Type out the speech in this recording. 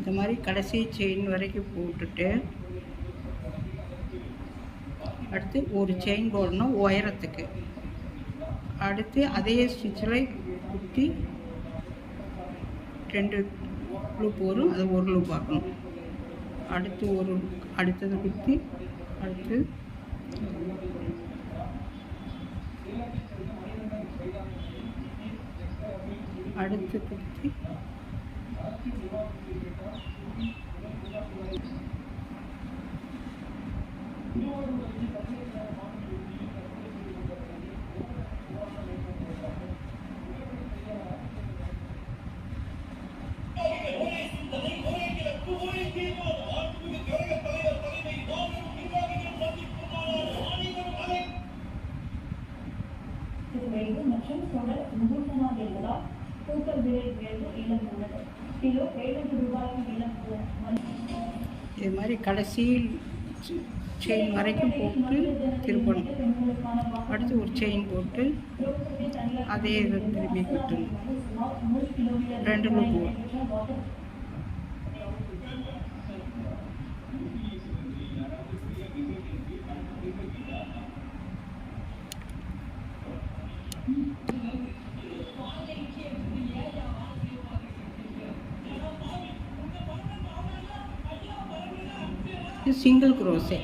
இந்த மாதிரி கடைசி செயின் வரைக்கும் போட்டுட்டு அடுத்து ஒரு செயின் போடணும் உயரத்துக்கு. அடுத்து அதே ஸ்டிச்சில் குத்தி 2 லூப் வரும், அது ஒரு லூப் ஆக்கணும். அடுத்தது குத்தி அடுத்து குத்தி மற்றும் தொடர் முகூர்த்தமாக என்பதால் கூட்டல் விலை உயர்வு இளம் உள்ளது. கிலோ 7 ரூபாய்க்கு இளம். இது மாதிரி கடைசி செயின் வரைக்கும் போட்டு திருப்பணும். அடுத்து ஒரு செயின் போட்டு அதே இதை திரும்பி கட்டணும். 2 லூப் வரும். Single crochet.